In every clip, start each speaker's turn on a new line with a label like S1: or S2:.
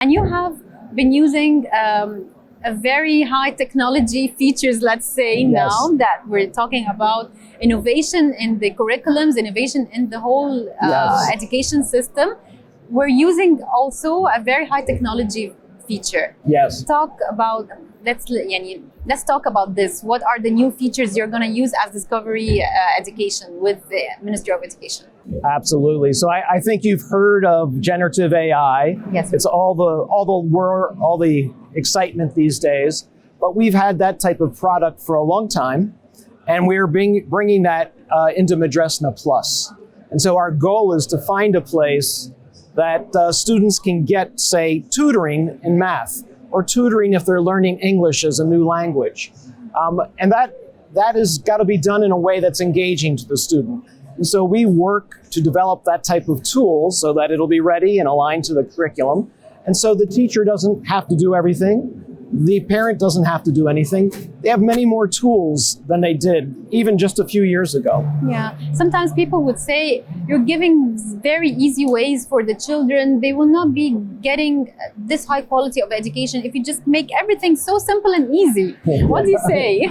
S1: And you have been using a very high technology features, let's say,
S2: Yes.
S1: now that we're talking about innovation in the curriculums, innovation in the whole
S2: Yes.
S1: education system. We're using also a very high technology feature.
S2: Yes.
S1: Let's talk about this. What are the new features you're going to use as Discovery Education with the Ministry of Education?
S2: Absolutely. So I think you've heard of generative AI.
S1: Yes.
S2: It's all the excitement these days. But we've had that type of product for a long time, and we're bringing that into Mudresna Plus. And so our goal is to find a place that students can get, say, tutoring in math, or tutoring if they're learning English as a new language. And that has got to be done in a way that's engaging to the student. And so we work to develop that type of tool so that it'll be ready and aligned to the curriculum. And so the teacher doesn't have to do everything. The parent doesn't have to do anything. They have many more tools than they did even just a few years ago.
S1: Yeah. Sometimes people would say you're giving very easy ways for the children. They will not be getting this high quality of education if you just make everything so simple and easy. What do you say?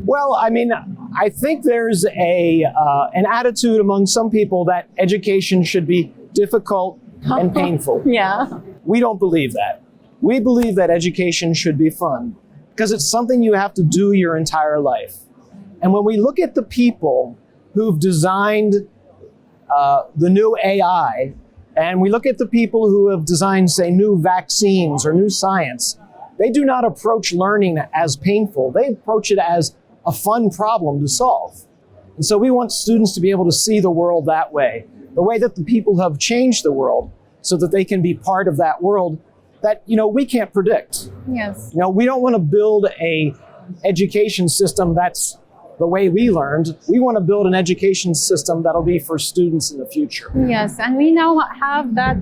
S2: Well, I mean, I think there's an attitude among some people that education should be difficult and painful.
S1: Yeah.
S2: We don't believe that. We believe that education should be fun because it's something you have to do your entire life. And when we look at the people who've designed the new AI, and we look at the people who have designed, say, new vaccines or new science, they do not approach learning as painful. They approach it as a fun problem to solve. And so we want students to be able to see the world that way, the way that the people have changed the world so that they can be part of that world that, we can't predict.
S1: Yes.
S2: We don't want to build a education system that's the way we learned. We want to build an education system that'll be for students in the future.
S1: Yes, and we now have that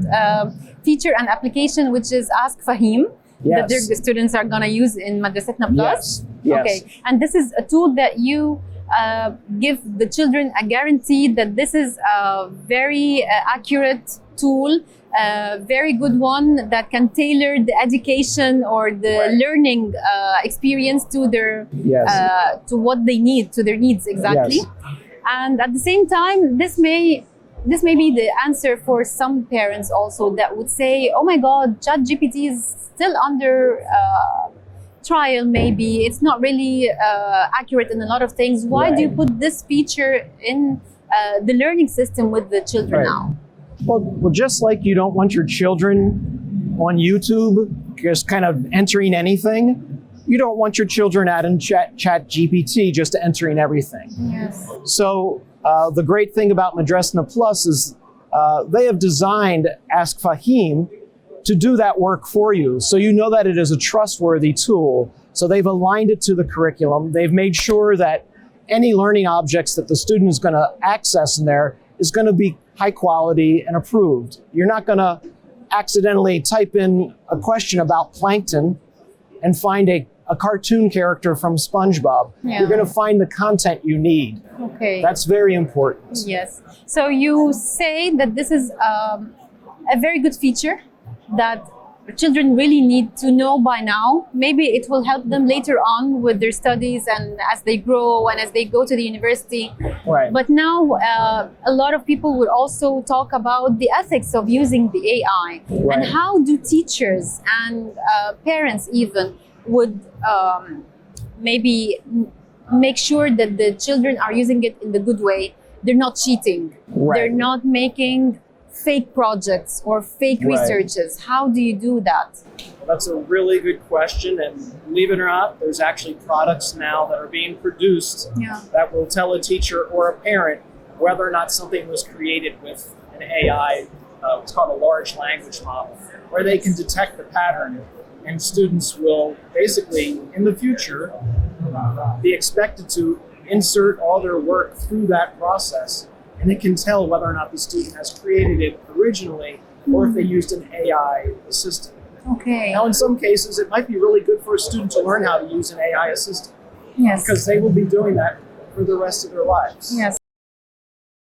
S1: feature and application, which is Ask Fahim,
S2: Yes.
S1: that the students are going to use in Mudresna Plus.
S2: Yes.
S1: Okay, and this is a tool that you give the children a guarantee that this is a very accurate tool, a very good one that can tailor the education or the learning experience to their
S2: Yes.
S1: to what they need, to their needs exactly.
S2: Yes.
S1: And at the same time, this may be the answer for some parents also that would say, oh my God, ChatGPT is still under trial maybe. It's not really accurate in a lot of things. Why do you put this feature in the learning system with the children now?
S2: Well, just like you don't want your children on YouTube just kind of entering anything, you don't want your children out in chat GPT just entering everything.
S1: Yes.
S2: So the great thing about Mudresna Plus is they have designed Ask Fahim to do that work for you. So you know that it is a trustworthy tool. So they've aligned it to the curriculum. They've made sure that any learning objects that the student is going to access in there is going to be high quality and approved. You're not going to accidentally type in a question about plankton and find a cartoon character from SpongeBob.
S1: Yeah.
S2: You're going to find the content you need.
S1: Okay.
S2: That's very important.
S1: Yes. So you say that this is a very good feature that children really need to know by now. Maybe it will help them later on with their studies and as they grow and as they go to the university.
S2: Right.
S1: But now a lot of people would also talk about the ethics of using the AI.
S2: Right.
S1: And how do teachers and parents even would maybe make sure that the children are using it in the good way. They're not cheating.
S2: Right.
S1: They're not making fake projects or fake researches. How do you do that?
S2: Well, that's a really good question. And believe it or not, there's actually products now that are being produced that will tell a teacher or a parent whether or not something was created with an AI, it's called a large language model, where they can detect the pattern. And students will basically, in the future, be expected to insert all their work through that process. And it can tell whether or not the student has created it originally or if they used an AI assistant.
S1: Okay.
S2: Now, in some cases, it might be really good for a student to learn how to use an AI assistant.
S1: Yes.
S2: Because they will be doing that for the rest of their lives.
S1: Yes.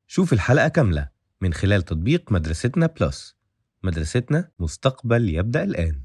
S3: شوف الحلقة كاملة من خلال تطبيق مدرستنا بلس مدرستنا مستقبل يبدأ الآن.